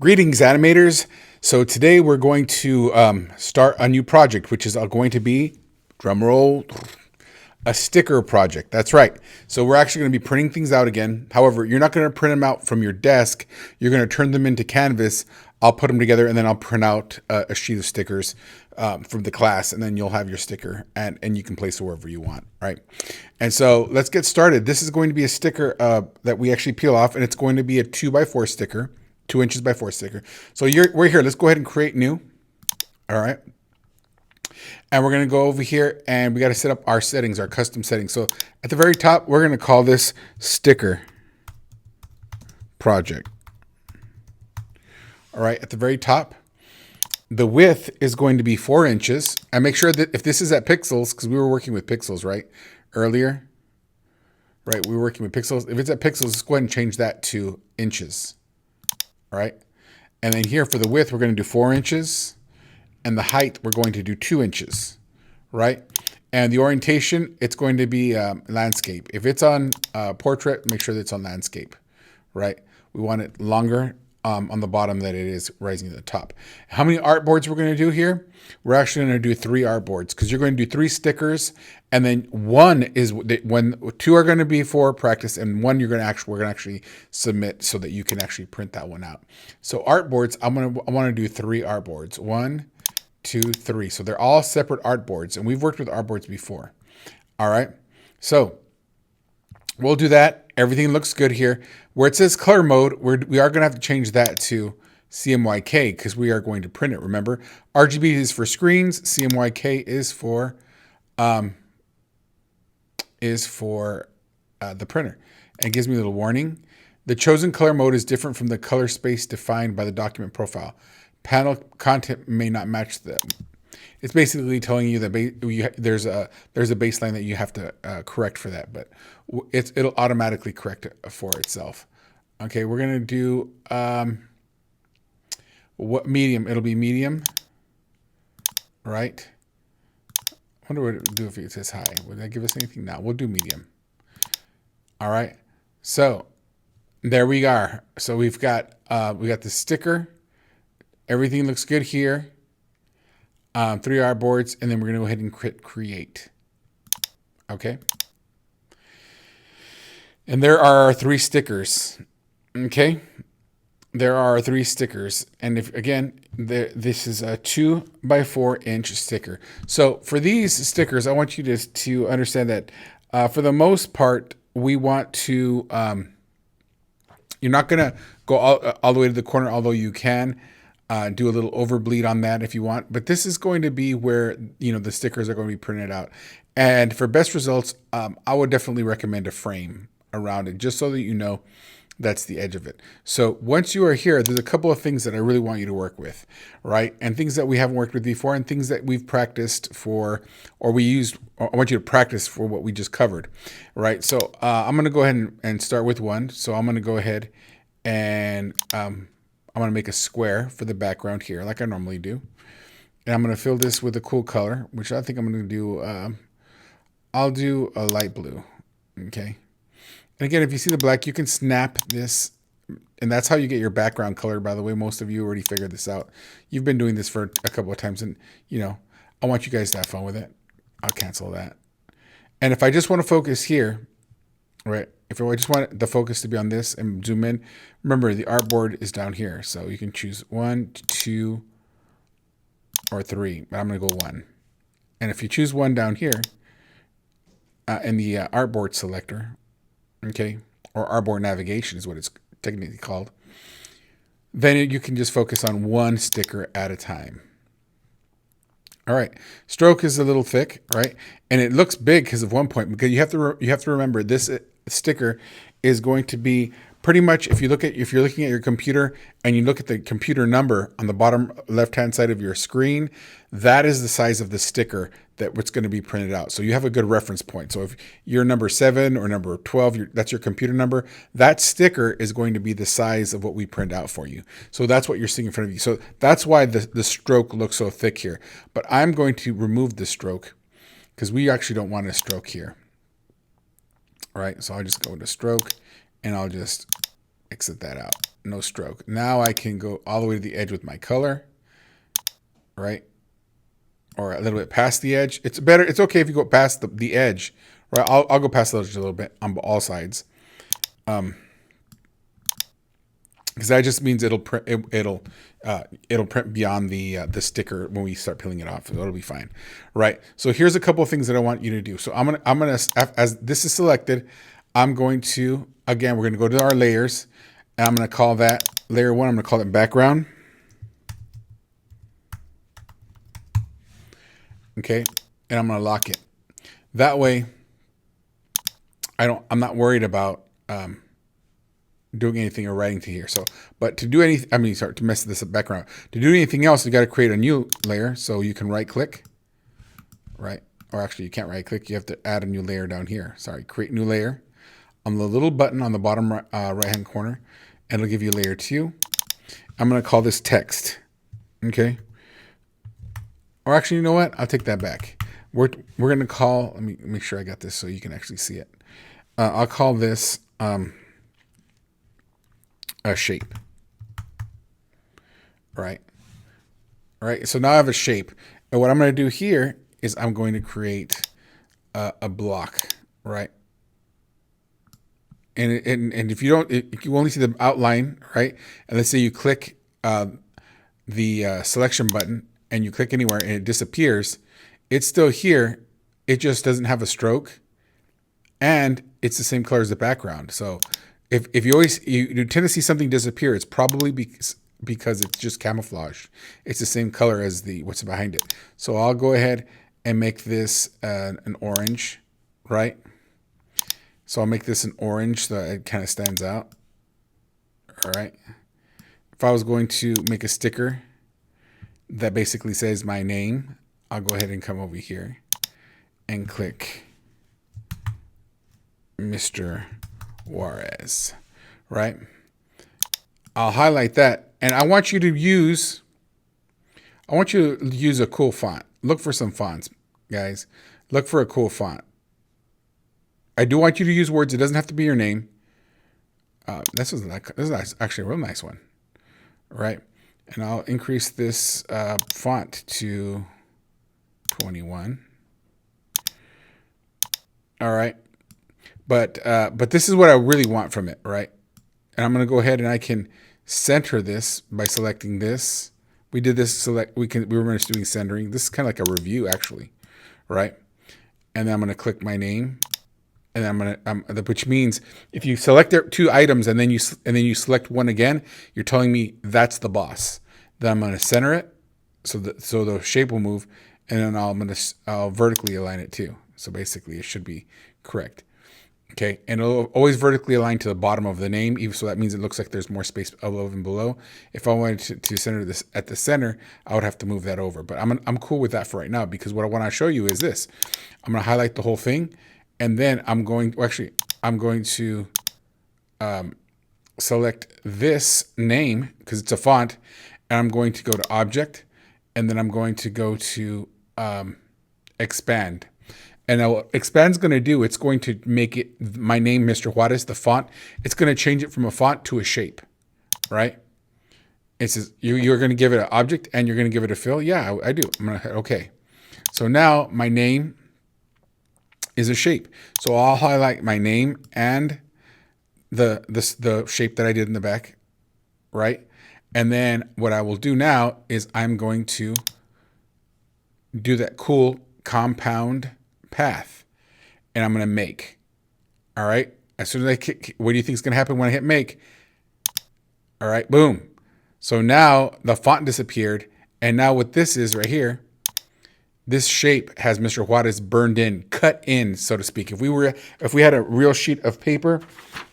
Greetings, animators. So today we're going to start a new project, which is going to be, drumroll, a sticker project. That's right. So we're actually going to be printing things out again. However, you're not going to print them out from your desk. You're going to turn them into Canvas. I'll put them together and then I'll print out a sheet of stickers from the class, and then you'll have your sticker and you can place it wherever you want, right? And so let's get started. This is going to be a sticker that we actually peel off, and it's going to be a 2x4 sticker. 2 inches by 4 sticker. So we're here. Let's go ahead and create new. All right. And we're going to go over here and we got to set up our settings, our custom settings. So at the very top, we're going to call this sticker project. All right. At the very top, the width is going to be 4 inches. And make sure that if this is at pixels, because we were working with pixels, right? Earlier, right? We were working with pixels. If it's at pixels, let's go ahead and change that to inches. Right? And then here for the width, we're going to do 4 inches, and the height, we're going to do 2 inches, right? And the orientation, it's going to be landscape. If it's on portrait, make sure that it's on landscape, right? We want it longer on the bottom than it is rising to the top. How many artboards we're going to do here? We're actually going to do 3 artboards because you're going to do 3 stickers, and then one is when 2 are going to be for practice, and one we're going to actually submit so that you can actually print that one out. So artboards, I want to do 3 artboards. 1, 2, 3. So they're all separate artboards, and we've worked with artboards before. All right. So we'll do that. Everything looks good here. Where it says color mode, we are going to have to change that to CMYK because we are going to print it. Remember, RGB is for screens. CMYK is for the printer. And it gives me a little warning. The chosen color mode is different from the color space defined by the document profile. Panel content may not match them. It's basically telling you that there's a baseline that you have to correct for that, but it'll automatically correct it for itself. Okay, we're gonna do what medium? It'll be medium, right? I wonder what it would do if it says high. Would that give us anything? No, we'll do medium. All right, so there we are. So we got the sticker. Everything looks good here. 3 artboards, and then we're going to go ahead and create. Okay. And there are 3 stickers. Okay. There are 3 stickers. And if again, this is a 2x4 inch sticker. So for these stickers, I want you to understand that for the most part, we want to, you're not going to go all the way to the corner, although you can. Do a little overbleed on that if you want, but this is going to be where the stickers are going to be printed out. And for best results, I would definitely recommend a frame around it, just so that you know that's the edge of it. So once you are here, there's a couple of things that I really want you to work with, right? And things that we haven't worked with before, and things that we've practiced for, or we used. I want you to practice for what we just covered, right? So I'm going to go ahead and start with one. So I'm going to go ahead and I'm going to make a square for the background here, like I normally do. And I'm going to fill this with a cool color, which I think I'm going to do, I'll do a light blue, okay? And again, if you see the black, you can snap this, and that's how you get your background color, by the way. Most of you already figured this out. You've been doing this for a couple of times, and, I want you guys to have fun with it. I'll cancel that. And if I just want to focus here, right, if I just want the focus to be on this and zoom in, remember the artboard is down here. So you can choose 1, 2, or 3. But I'm going to go 1. And if you choose 1 down here in the artboard selector, okay, or artboard navigation is what it's technically called, then you can just focus on 1 sticker at a time. All right, stroke is a little thick, right? And it looks big because of 1 point, because you have to remember this sticker is going to be pretty much, if you're looking at your computer and you look at the computer number on the bottom left-hand side of your screen, that is the size of the sticker that what's going to be printed out. So you have a good reference point. So if you're number 7 or number 12, that's your computer number, that sticker is going to be the size of what we print out for you. So that's what you're seeing in front of you. So that's why the stroke looks so thick here. But I'm going to remove the stroke because we actually don't want a stroke here. All right, so I'll just go to stroke and I'll just exit that out. no stroke. Now I can go all the way to the edge with my color, right? Or a little bit past the edge. It's better. It's okay if you go past the edge, right? I'll go past the edge a little bit on all sides. Because that just means it'll print beyond the sticker when we start peeling it off. So it'll be fine, right? So here's a couple of things that I want you to do. So I'm gonna as this is selected, I'm going to again we're gonna go to our layers, and I'm gonna call that layer 1. I'm gonna call it background. Okay, and I'm gonna lock it. That way, I'm not worried about doing anything or writing to here. So, but to do anything, to mess this up background. To do anything else, you got to create a new layer. So you can right click, right? Or actually you can't right click. You have to add a new layer down here. Sorry, create new layer on the little button on the bottom right hand corner, and it'll give you layer 2. I'm going to call this text. Okay. Or actually, you know what? I'll take that back. We're going to call, let me make sure I got this so you can actually see it. I'll call this, a shape, right? All right. So now I have a shape, and what I'm going to do here is I'm going to create a block, right? And if you don't, if you only see the outline, right? And let's say you click the selection button and you click anywhere and it disappears, it's still here. It just doesn't have a stroke, and it's the same color as the background. So if you always you tend to see something disappear, it's probably because it's just camouflage. It's the same color as what's behind it. So I'll go ahead and make this an orange, right? So I'll make this an orange so that it kind of stands out. All right. If I was going to make a sticker that basically says my name, I'll go ahead and come over here and click Mr. Juarez, right? I'll highlight that, and I want you to use a cool font. Look for some fonts, guys. Look for a cool font. I do want you to use words. It doesn't have to be your name. This is actually a real nice one, right? And I'll increase this font to 21. All right. But this is what I really want from it, right? And I'm going to go ahead and I can center this by selecting this. We did this we were just doing centering. This is kind of like a review actually, right? And then I'm going to click my name, and which means if you select 2 items and then you select one again, you're telling me that's the boss. Then I'm going to center it so the shape will move, and then I'll vertically align it too. So basically it should be correct. Okay, and it'll always vertically align to the bottom of the name, even so that means it looks like there's more space above and below. If I wanted to center this at the center, I would have to move that over. But I'm cool with that for right now, because what I want to show you is this. I'm going to highlight the whole thing, and then I'm going to select this name because it's a font, and I'm going to go to Object, and then I'm going to go to Expand. And now what Expand's going to do, it's going to make it my name, Mr. Juarez, the font. It's going to change it from a font to a shape, right? It says you're going to give it an object and you're going to give it a fill. Yeah, I do. I'm going to hit OK. So now my name is a shape. So I'll highlight my name and the shape that I did in the back, right? And then what I will do now is I'm going to do that cool compound path, and I'm going to make. All right. As soon as I kick, what do you think is going to happen when I hit make? All right. Boom. So now the font disappeared. And now what this is right here, this shape has Mr. Juarez burned in, cut in, so to speak. If we had a real sheet of paper,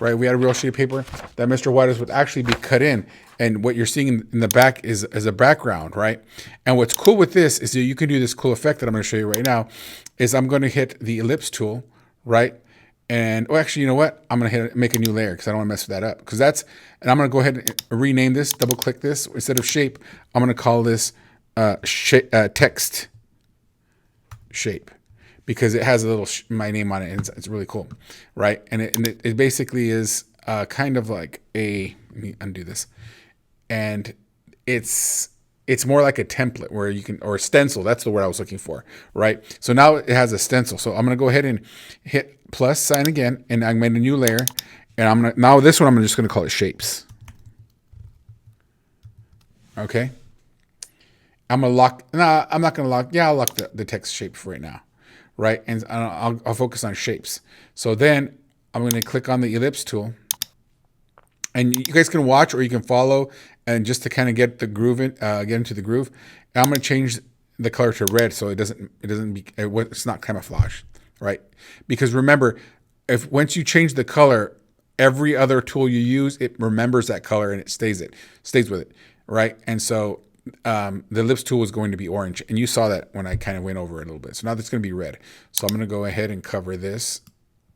right? We had a real sheet of paper that Mr. Juarez would actually be cut in. And what you're seeing in the back is a background, right? And what's cool with this is that you can do this cool effect that I'm going to show you right now. Is I'm going to hit the ellipse tool, right? And actually, you know what? I'm going to make a new layer because I don't want to mess that up. And I'm going to go ahead and rename this. Double click this instead of shape. I'm going to call this text shape, because it has a little my name on it, and it's really cool, right? And it basically is kind of like a, let me undo this, and it's more like a template where you can, or a stencil. That's the word I was looking for, right? So now it has a stencil. So I'm gonna go ahead and hit plus sign again, and I made a new layer, and I'm gonna, now this one I'm just gonna call it shapes. Okay. I'm gonna lock. No, I'm not gonna lock. Yeah, I'll lock the text shape for right now, right? And I'll focus on shapes. So then I'm gonna click on the ellipse tool, and you guys can watch or you can follow, and just to kind of get the groove in, get into the groove. And I'm gonna change the color to red so it's not camouflage, right? Because remember, if once you change the color, every other tool you use, it remembers that color and it stays with it, right? And so the ellipse tool is going to be orange, and you saw that when I kind of went over it a little bit. So now that's going to be red. So I'm going to go ahead and cover this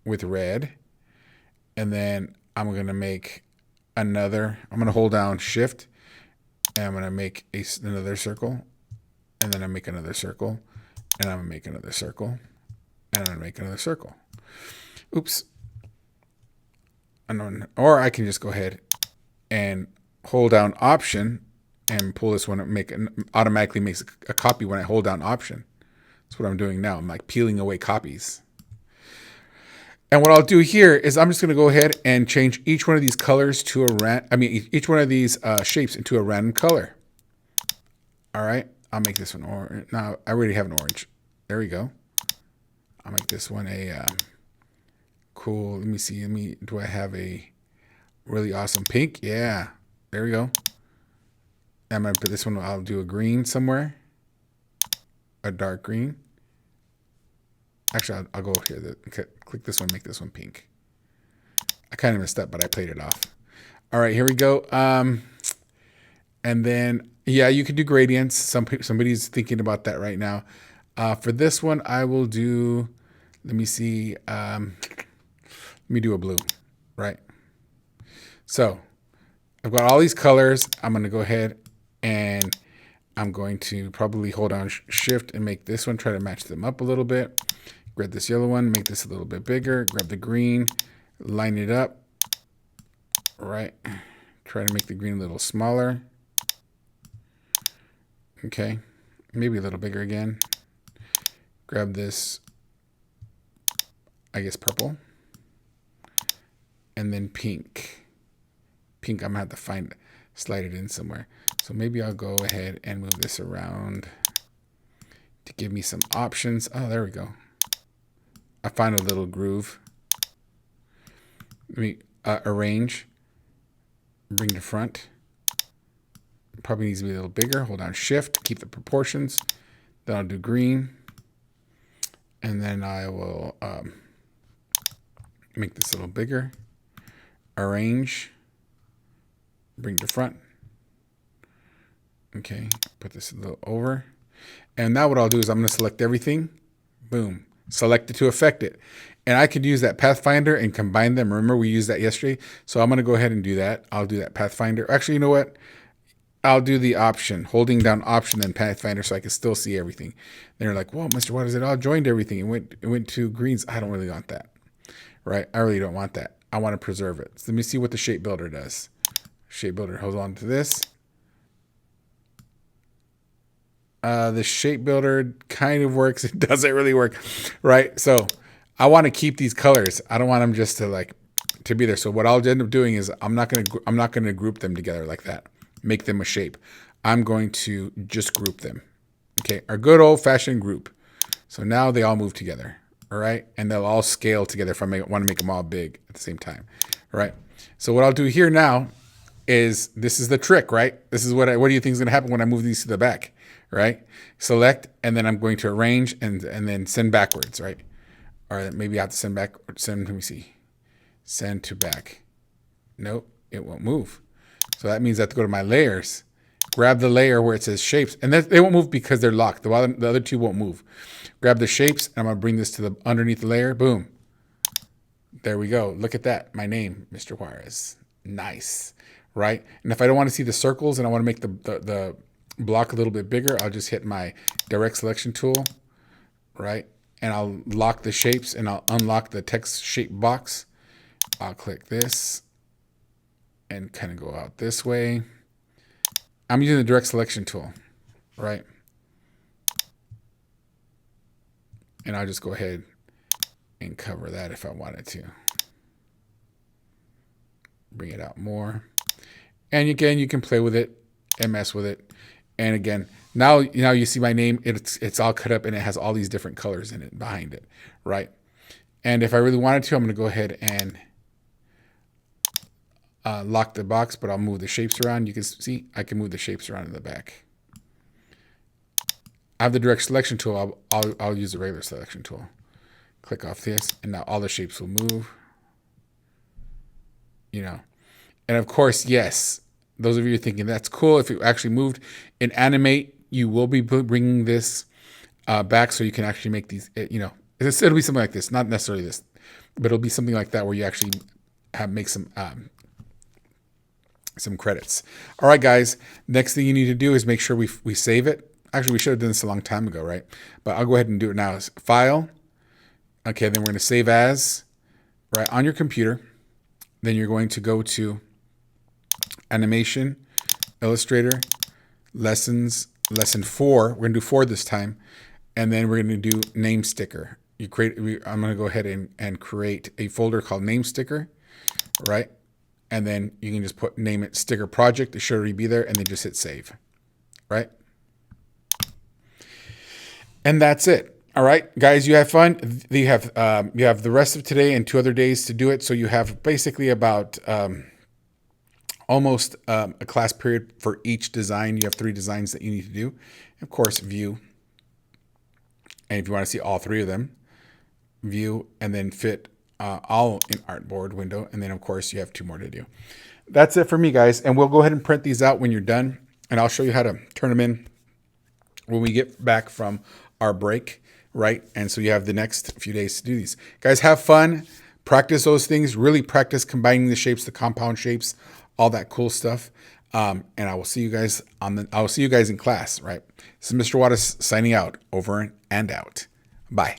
with red, and then I'm going to make another. I'm going to hold down Shift, and I'm going to make another circle, and then I make another circle, and I'm going to make another circle, and I'm going to make another circle. Oops. Or I can just go ahead and hold down Option and pull this one, automatically makes a copy when I hold down Option. That's what I'm doing now. I'm like peeling away copies. And what I'll do here is I'm just going to go ahead and change each one of these colors to each one of these shapes into a random color. All right. I'll make this one orange. Now I already have an orange. There we go. I'll make this one a cool. Let me see. Do I have a really awesome pink? Yeah. There we go. I'm going to put this one, I'll do a green somewhere. A dark green. Actually, I'll go here. Click this one, make this one pink. I kind of messed up, but I played it off. All right, here we go. And then, yeah, you can do gradients. Somebody's thinking about that right now. For this one, I will do, let me see. Let me do a blue, right? So I've got all these colors. I'm going to go ahead and I'm going to probably hold down Shift and make this one, try to match them up a little bit. Grab this yellow one, make this a little bit bigger. Grab the green, line it up, right? Try to make the green a little smaller. Okay, maybe a little bigger again. Grab this, I guess purple, and then pink. Pink, I'm gonna have to slide it in somewhere. So maybe I'll go ahead and move this around to give me some options. Oh, there we go. I find a little groove. Let me arrange, bring to front. Probably needs to be a little bigger. Hold down Shift, keep the proportions. Then I'll do green. And then I will make this a little bigger. Arrange, bring to front. Okay, put this a little over. And now what I'll do is I'm going to select everything. Boom. Select it to affect it. And I could use that Pathfinder and combine them. Remember, we used that yesterday. So I'm going to go ahead and do that. I'll do that Pathfinder. Actually, you know what? I'll do the Option, holding down Option and Pathfinder so I can still see everything. They're like, whoa, Mr. Waters, it all joined everything. It went to greens. I don't really want that, right? I really don't want that. I want to preserve it. So let me see what the Shape Builder does. Shape Builder holds on to this. The Shape Builder kind of works. It doesn't really work, right? So I want to keep these colors. I don't want them just to be there. So what I'll end up doing is I'm not gonna group them together like that. Make them a shape. I'm going to just group them. Okay, our good old-fashioned group. So now they all move together. All right, and they'll all scale together if I want to make them all big at the same time. All right. So what I'll do here now is this is the trick, right? This is what do you think is going to happen when I move these to the back? Right? Select, and then I'm going to arrange and then send backwards, right? Or maybe I have to send back, let me see. Send to back. Nope, it won't move. So that means I have to go to my layers, grab the layer where it says shapes, and they won't move because they're locked. The other two won't move. Grab the shapes, and I'm gonna bring this to the underneath the layer. Boom. There we go. Look at that. My name, Mr. Juarez. Nice, right? And if I don't want to see the circles and I want to make the block a little bit bigger, I'll just hit my direct selection tool, right? And I'll lock the shapes and I'll unlock the text shape box. I'll click this and kind of go out this way. I'm using the direct selection tool, right? And I'll just go ahead and cover that if I wanted to. Bring it out more. And again, you can play with it and mess with it. And again, now you see my name. It's all cut up and it has all these different colors in it behind it, right? And if I really wanted to, I'm going to go ahead and lock the box, but I'll move the shapes around. You can see I can move the shapes around in the back. I have the direct selection tool. I'll use the regular selection tool. Click off this, and now all the shapes will move. You know, and of course, yes, those of you thinking that's cool. If it actually moved in Animate, you will be bringing this back so you can actually make these. You know, it'll be something like this, not necessarily this, but it'll be something like that where you actually make some credits. All right, guys. Next thing you need to do is make sure we save it. Actually, we should have done this a long time ago, right? But I'll go ahead and do it now. File. Okay, then we're going to save as, right, on your computer. Then you're going to go to Animation, Illustrator, Lessons, Lesson 4. We're going to do 4 this time. And then we're going to do Name Sticker. I'm going to go ahead and create a folder called Name Sticker, right? And then you can just name it Sticker Project. It should already be there. And then just hit Save, right? And that's it. All right, guys, you have fun. You have the rest of today and 2 other days to do it. So you have basically about almost a class period for each design. You have 3 designs that you need to do. Of course, view. And if you want to see all 3 of them, view, and then fit all in Artboard window. And then, of course, you have 2 more to do. That's it for me, guys. And we'll go ahead and print these out when you're done. And I'll show you how to turn them in when we get back from our break, right? And so you have the next few days to do these. Guys, have fun. Practice those things. Really practice combining the shapes, the compound shapes, all that cool stuff. And I will see you guys in class, right? This is Mr. Wattis signing out, over and out. Bye.